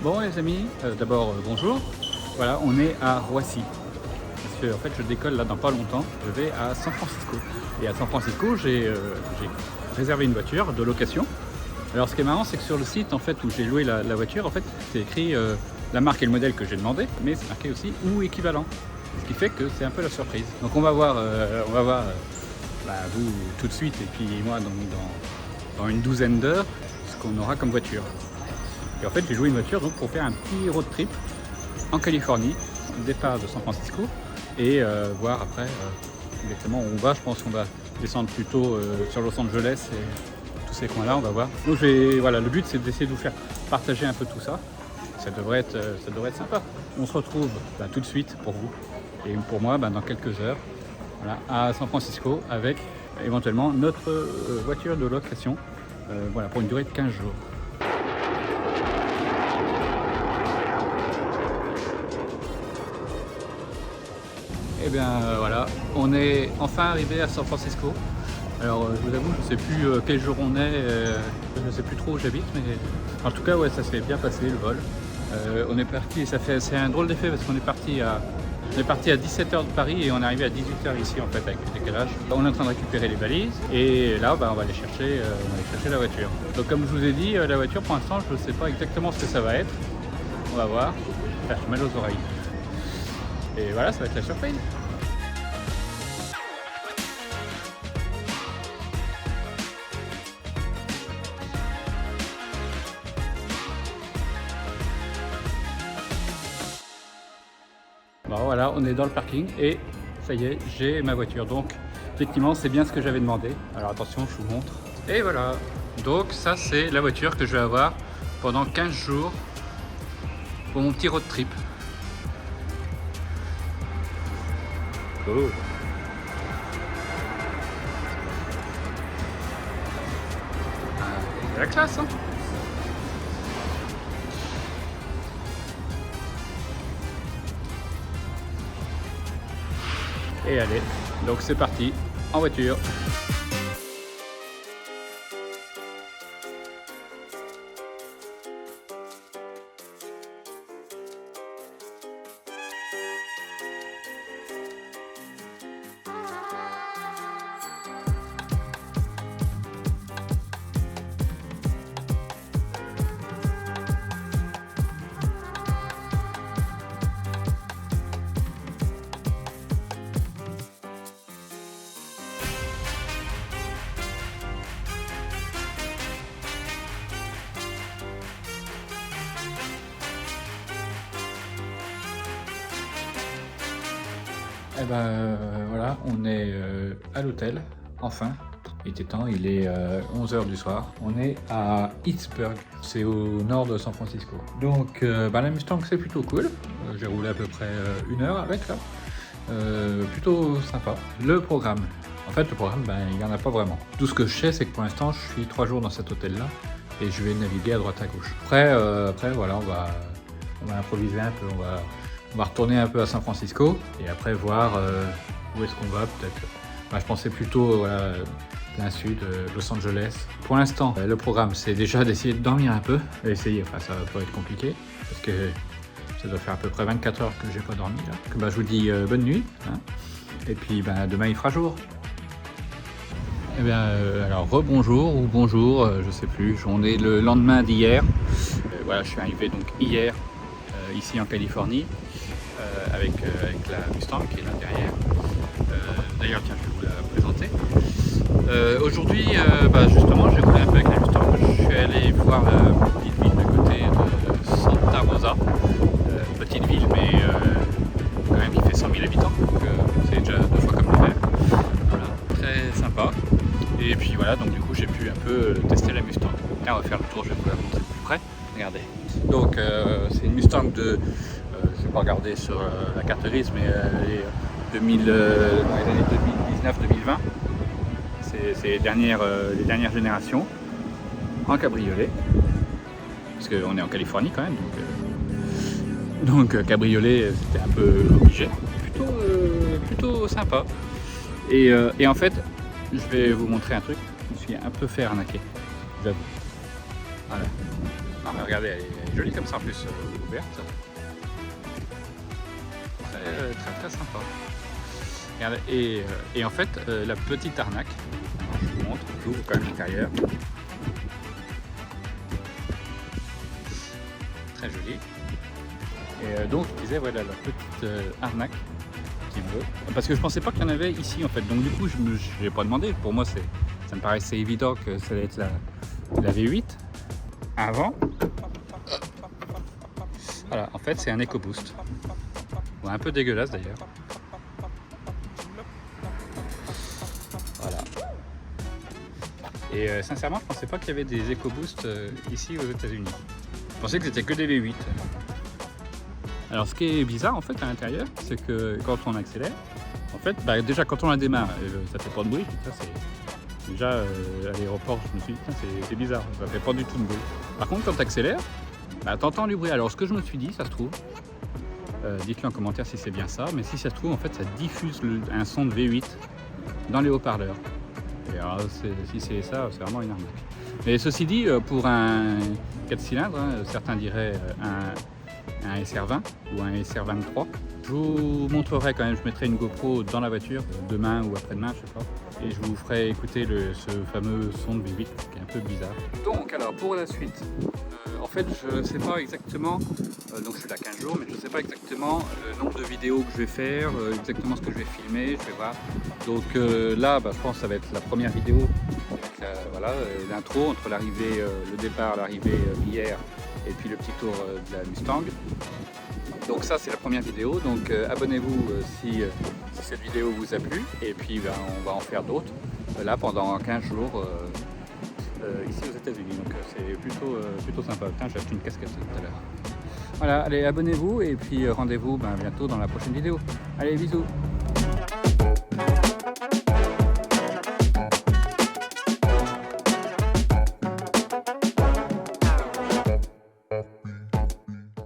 Bon les amis, d'abord bonjour. Voilà, on est à Roissy. Parce que en fait je décolle là dans pas longtemps, je vais à San Francisco. Et à San Francisco j'ai réservé une voiture de location. Alors ce qui est marrant c'est que sur le site en fait où j'ai loué la voiture, en fait c'est écrit la marque et le modèle que j'ai demandé, mais c'est marqué aussi ou équivalent. Ce qui fait que c'est un peu la surprise. Donc on va voir, vous tout de suite et puis moi dans une douzaine d'heures ce qu'on aura comme voiture. Et en fait, j'ai loué une voiture donc, pour faire un petit road trip en Californie, départ de San Francisco, et voir après exactement où on va. Je pense qu'on va descendre plutôt sur Los Angeles et tous ces coins-là, on va voir. Donc voilà, le but c'est d'essayer de vous faire partager un peu tout ça. Ça devrait être sympa. On se retrouve tout de suite pour vous et pour moi dans quelques heures voilà, à San Francisco avec éventuellement notre voiture de location voilà, pour une durée de 15 jours. Et bien voilà, on est enfin arrivé à San Francisco. Alors je vous avoue, je ne sais plus quel jour on est, je ne sais plus trop où j'habite, mais en tout cas ouais, ça s'est bien passé le vol. On est parti, c'est un drôle d'effet parce qu'on est parti à 17h de Paris et on est arrivé à 18h ici en fait avec le décalage. On est en train de récupérer les valises et là on va aller chercher la voiture. Donc comme je vous ai dit, la voiture pour l'instant je ne sais pas exactement ce que ça va être. On va voir. J'ai mal aux oreilles. Et voilà, ça va être la surprise. Bon voilà, on est dans le parking et ça y est, j'ai ma voiture. Donc effectivement, c'est bien ce que j'avais demandé. Alors attention, je vous montre. Et voilà. Donc ça, c'est la voiture que je vais avoir pendant 15 jours pour mon petit road trip. Oh. C'est la classe, hein. Et allez, donc c'est parti, en voiture. Et voilà, on est à l'hôtel, enfin. Il était temps, il est 11h du soir. On est à Pittsburgh, c'est au nord de San Francisco. Donc la Mustang c'est plutôt cool. J'ai roulé à peu près 1 heure avec là. Plutôt sympa. Le programme. En fait le programme, il n'y en a pas vraiment. Tout ce que je sais c'est que pour l'instant je suis 3 jours dans cet hôtel là et je vais naviguer à droite à gauche. Après voilà, on va improviser un peu, on va retourner un peu à San Francisco et après voir où est-ce qu'on va peut-être. Je pensais plutôt plein sud, Los Angeles. Pour l'instant, le programme c'est déjà d'essayer de dormir un peu. Essayer, ça va pas être compliqué parce que ça doit faire à peu près 24 heures que j'ai pas dormi là. Donc, je vous dis bonne nuit hein. Et puis demain il fera jour. Eh bien alors rebonjour ou bonjour, je sais plus. On est le lendemain d'hier. Voilà, je suis arrivé donc hier ici en Californie. Avec la Mustang qui est là derrière. D'ailleurs, tiens, je vais vous la présenter. Aujourd'hui, justement, j'ai roulé un peu avec la Mustang. Je suis allé voir la petite ville de côté de Santa Rosa. Petite ville, mais quand même qui fait 100 000 habitants. Donc c'est déjà 2 fois comme l'hiver. Voilà, très sympa. Et puis voilà, donc du coup, j'ai pu un peu tester la Mustang. Là, on va faire le tour, je vais vous la montrer de plus près. Regardez. Donc, c'est une Mustang de... je n'ai pas regardé sur la carte grise, mais elle est dans les années 2019-2020. C'est les dernières générations en cabriolet. Parce qu'on est en Californie quand même. Donc cabriolet, c'était un peu obligé. Plutôt sympa. Et en fait, je vais vous montrer un truc. Je me suis un peu fait arnaquer. J'avoue. Voilà. Non, mais regardez, elle est joli comme ça en plus, ouverte. Très sympa. Regardez, et en fait, la petite arnaque, alors, je vous montre, j'ouvre quand même l'intérieur. Très joli. Et donc je disais voilà la petite arnaque qui me veut. Parce que je pensais pas qu'il y en avait ici en fait. Donc du coup je n'ai pas demandé. Pour moi ça me paraissait évident que ça allait être la V8 avant. Voilà, en fait c'est un EcoBoost. Bon, un peu dégueulasse d'ailleurs. Voilà. Et sincèrement je pensais pas qu'il y avait des EcoBoost ici aux États-Unis. Je pensais que c'était que des V8. Alors ce qui est bizarre en fait à l'intérieur, c'est que quand on accélère, en fait, déjà quand on la démarre, ça fait pas de bruit. Ça, c'est... Déjà à l'aéroport, je me suis dit, c'est bizarre, ça fait pas du tout de bruit. Par contre, quand tu accélères, t'entends du bruit. Alors ce que je me suis dit, ça se trouve, dites-le en commentaire si c'est bien ça, mais si ça se trouve, en fait, ça diffuse un son de V8 dans les haut-parleurs. Et alors, si c'est ça, c'est vraiment une arnaque. Mais ceci dit, pour un 4 cylindres, hein, certains diraient un SR20 ou un SR23. Je vous montrerai quand même, je mettrai une GoPro dans la voiture demain ou après-demain, je sais pas. Et je vous ferai écouter ce fameux son de V8 qui est un peu bizarre. Donc alors pour la suite, en fait je ne sais pas exactement, donc je suis là 15 jours, mais je ne sais pas exactement le nombre de vidéos que je vais faire, exactement ce que je vais filmer, je vais voir. Donc là je pense que ça va être la première vidéo, voilà, l'intro entre l'arrivée, le départ, l'arrivée hier et puis le petit tour de la Mustang. Donc ça c'est la première vidéo, donc abonnez-vous si cette vidéo vous a plu, et puis on va en faire d'autres là pendant 15 jours ici aux États-Unis, donc c'est plutôt sympa. Putain, j'ai acheté une casquette tout à l'heure. Voilà, allez abonnez-vous et puis rendez-vous bientôt dans la prochaine vidéo. Allez, bisous.